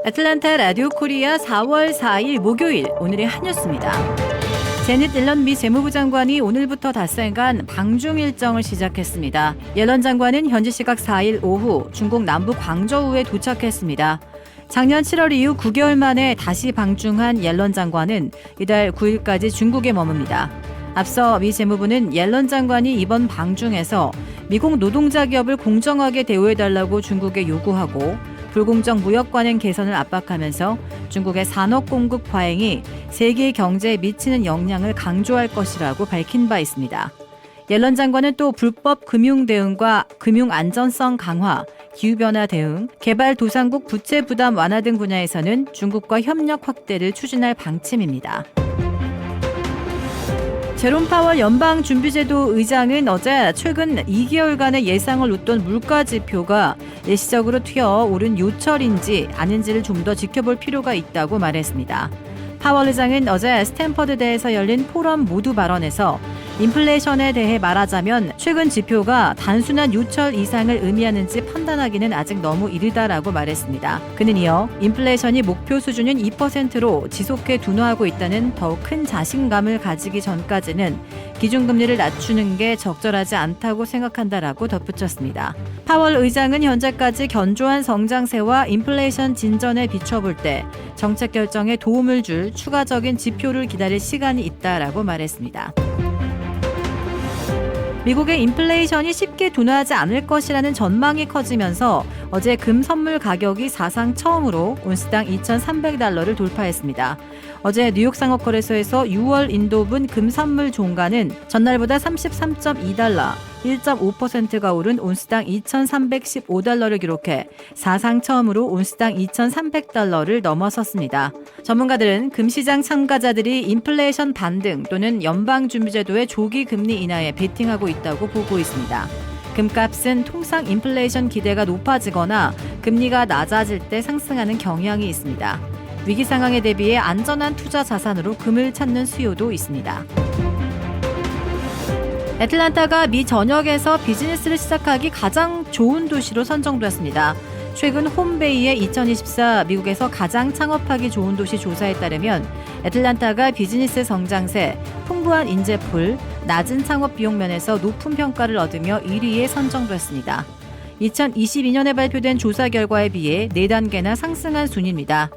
애틀랜타 라디오 코리아 4월 4일 목요일 오늘의 한 뉴스입니다. 제닛 옐런 미 재무부 장관이 오늘부터 닷새간 방중 일정을 시작했습니다. 옐런 장관은 현지 시각 4일 오후 중국 남부 광저우에 도착했습니다. 작년 7월 이후 9개월 만에 다시 방중한 옐런 장관은 이달 9일까지 중국에 머뭅니다. 앞서 미 재무부는 옐런 장관이 이번 방중에서 미국 노동자 기업을 공정하게 대우해달라고 중국에 요구하고 불공정 무역 관행 개선을 압박하면서 중국의 산업 공급 과잉이 세계 경제에 미치는 영향을 강조할 것이라고 밝힌 바 있습니다. 옐런 장관은 또 불법 금융 대응과 금융 안전성 강화, 기후변화 대응, 개발도상국 부채 부담 완화 등 분야에서는 중국과 협력 확대를 추진할 방침입니다. 제롬 파월 연방준비제도 의장은 어제 최근 2개월간의 예상을 웃돈 물가 지표가 일시적으로 튀어오른 요철인지 아닌지를 좀 더 지켜볼 필요가 있다고 말했습니다. 파월 의장은 어제 스탠퍼드대에서 열린 포럼 모두 발언에서 인플레이션에 대해 말하자면 최근 지표가 단순한 요철 이상을 의미하는지 판단하기는 아직 너무 이르다라고 말했습니다. 그는 이어 인플레이션이 목표 수준인 2%로 지속해 둔화하고 있다는 더욱 큰 자신감을 가지기 전까지는 기준금리를 낮추는 게 적절하지 않다고 생각한다라고 덧붙였습니다. 파월 의장은 현재까지 견조한 성장세와 인플레이션 진전에 비춰볼 때 정책 결정에 도움을 줄 추가적인 지표를 기다릴 시간이 있다라고 말했습니다. 미국의 인플레이션이 쉽게 둔화하지 않을 것이라는 전망이 커지면서 어제 금 선물 가격이 사상 처음으로 온스당 2,300달러를 돌파했습니다. 어제 뉴욕 상업거래소에서 6월 인도분 금 선물 종가는 전날보다 33.2달러, 1.5%가 오른 온스당 2,315달러를 기록해 사상 처음으로 온스당 2,300달러를 넘어섰습니다. 전문가들은 금시장 참가자들이 인플레이션 반등 또는 연방준비제도의 조기 금리 인하에 베팅하고 있다고 보고 있습니다. 금값은 통상 인플레이션 기대가 높아지거나 금리가 낮아질 때 상승하는 경향이 있습니다. 위기 상황에 대비해 안전한 투자 자산으로 금을 찾는 수요도 있습니다. 애틀랜타가 미 전역에서 비즈니스를 시작하기 가장 좋은 도시로 선정되었습니다. 최근 홈베이의 2024 미국에서 가장 창업하기 좋은 도시 조사에 따르면 애틀랜타가 비즈니스 성장세, 풍부한 인재풀, 낮은 창업 비용 면에서 높은 평가를 얻으며 1위에 선정됐습니다. 2022년에 발표된 조사 결과에 비해 4단계나 상승한 순위입니다.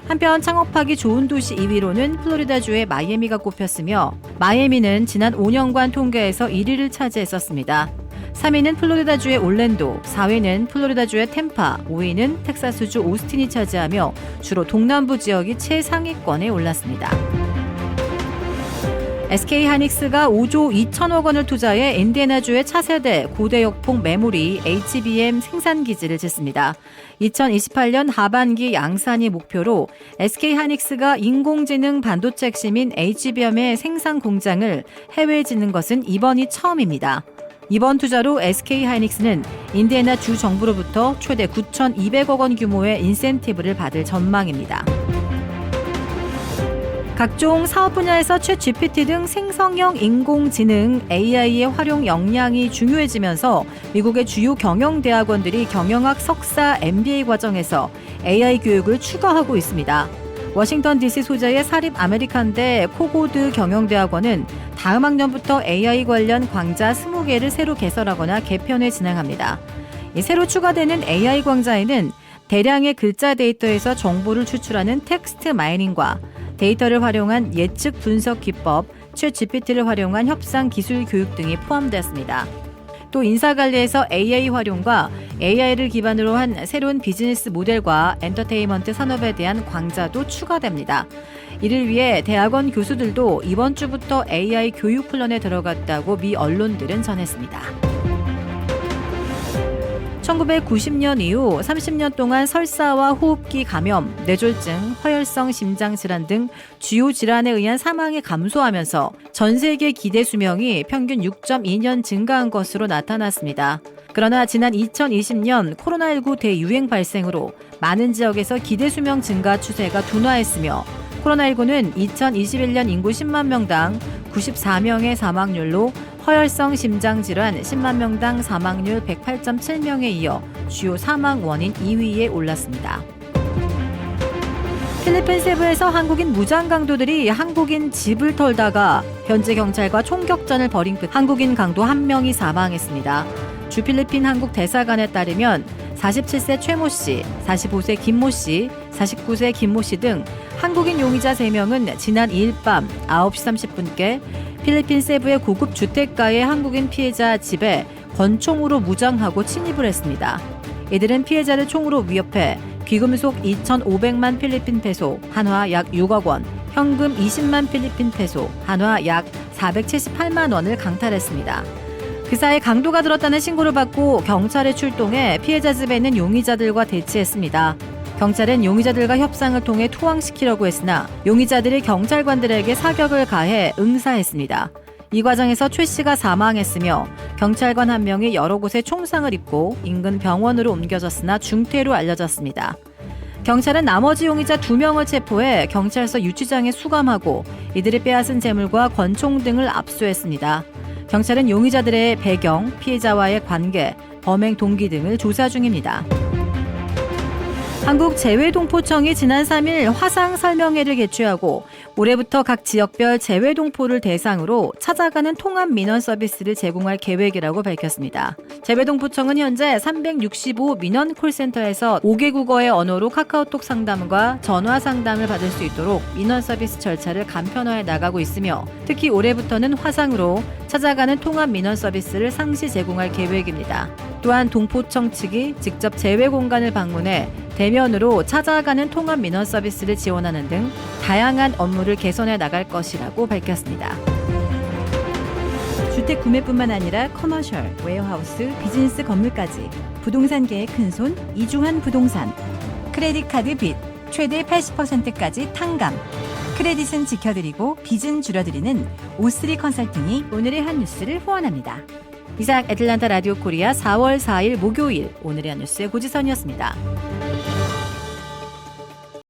한편 창업하기 좋은 도시 2위로는 플로리다주의 마이애미가 꼽혔으며 마이애미는 지난 5년간 통계에서 1위를 차지했었습니다. 3위는 플로리다주의 올랜도, 4위는 플로리다주의 템파, 5위는 텍사스주 오스틴이 차지하며 주로 동남부 지역이 최상위권에 올랐습니다. SK하이닉스가 5조 2천억 원을 투자해 인디애나주의 차세대 고대역폭 메모리 HBM 생산기지를 짓습니다. 2028년 하반기 양산이 목표로 SK하이닉스가 인공지능 반도체 핵심인 HBM의 생산 공장을 해외에 짓는 것은 이번이 처음입니다. 이번 투자로 SK하이닉스는 인디애나 주 정부로부터 최대 9,200억 원 규모의 인센티브를 받을 전망입니다. 각종 사업 분야에서 챗GPT 등 생성형 인공지능 AI의 활용 역량이 중요해지면서 미국의 주요 경영대학원들이 경영학 석사 MBA 과정에서 AI 교육을 추가하고 있습니다. 워싱턴 DC 소재의 사립 아메리칸대 코고드 경영대학원은 다음 학년부터 AI 관련 광자 20개를 새로 개설하거나 개편을 진행합니다. 새로 추가되는 AI 광자에는 대량의 글자 데이터에서 정보를 추출하는 텍스트 마이닝과 데이터를 활용한 예측 분석 기법, 챗GPT를 활용한 협상 기술 교육 등이 포함되었습니다. 또 인사관리에서 AI 활용과 AI를 기반으로 한 새로운 비즈니스 모델과 엔터테인먼트 산업에 대한 광자도 추가됩니다. 이를 위해 대학원 교수들도 이번 주부터 AI 교육 플랜에 들어갔다고 미 언론들은 전했습니다. 1990년 이후 30년 동안 설사와 호흡기 감염, 뇌졸중, 허혈성 심장질환 등 주요 질환에 의한 사망이 감소하면서 전 세계 기대 수명이 평균 6.2년 증가한 것으로 나타났습니다. 그러나 지난 2020년 코로나19 대유행 발생으로 많은 지역에서 기대 수명 증가 추세가 둔화했으며 코로나19는 2021년 인구 10만 명당 94명의 사망률로 허혈성 심장질환 10만 명당 사망률 108.7명에 이어 주요 사망 원인 2위에 올랐습니다. 필리핀 세부에서 한국인 무장 강도들이 한국인 집을 털다가 현지 경찰과 총격전을 벌인 끝 한국인 강도 1명이 사망했습니다. 주 필리핀 한국 대사관에 따르면 47세 최모 씨, 45세 김모 씨, 49세 김모 씨 등 한국인 용의자 3명은 지난 2일 밤 9시 30분께 필리핀 세부의 고급 주택가의 한국인 피해자 집에 권총으로 무장하고 침입을 했습니다. 이들은 피해자를 총으로 위협해 귀금속 2,500만 필리핀 페소, 한화 약 6억 원, 현금 20만 필리핀 페소, 한화 약 478만 원을 강탈했습니다. 그 사이 강도가 들었다는 신고를 받고 경찰에 출동해 피해자 집에 있는 용의자들과 대치했습니다. 경찰은 용의자들과 협상을 통해 투항시키려고 했으나 용의자들이 경찰관들에게 사격을 가해 응사했습니다. 이 과정에서 최 씨가 사망했으며 경찰관 1명이 여러 곳에 총상을 입고 인근 병원으로 옮겨졌으나 중태로 알려졌습니다. 경찰은 나머지 용의자 2명을 체포해 경찰서 유치장에 수감하고 이들이 빼앗은 재물과 권총 등을 압수했습니다. 경찰은 용의자들의 배경, 피해자와의 관계, 범행 동기 등을 조사 중입니다. 한국재외동포청이 지난 3일 화상 설명회를 개최하고 올해부터 각 지역별 재외동포를 대상으로 찾아가는 통합 민원 서비스를 제공할 계획이라고 밝혔습니다. 재외동포청은 현재 365 민원 콜센터에서 5개 국어의 언어로 카카오톡 상담과 전화 상담을 받을 수 있도록 민원 서비스 절차를 간편화해 나가고 있으며 특히 올해부터는 화상으로 찾아가는 통합 민원 서비스를 상시 제공할 계획입니다. 또한 동포청 측이 직접 재외 공간을 방문해 대면으로 찾아가는 통합 민원 서비스를 지원하는 등 다양한 업무를 개선해 나갈 것이라고 밝혔습니다. 주택 구매뿐만 아니라 커머셜, 웨어하우스, 비즈니스 건물까지 부동산계의 큰손 이중한 부동산. 크레딧 카드 빚 최대 80%까지 탕감. 크레딧은 지켜드리고 빚은 줄여드리는 O3 컨설팅이 오늘의 한 뉴스를 후원합니다. 이상 애틀란타 라디오 코리아 4월 4일 목요일 오늘의 한 뉴스의 고지선이었습니다.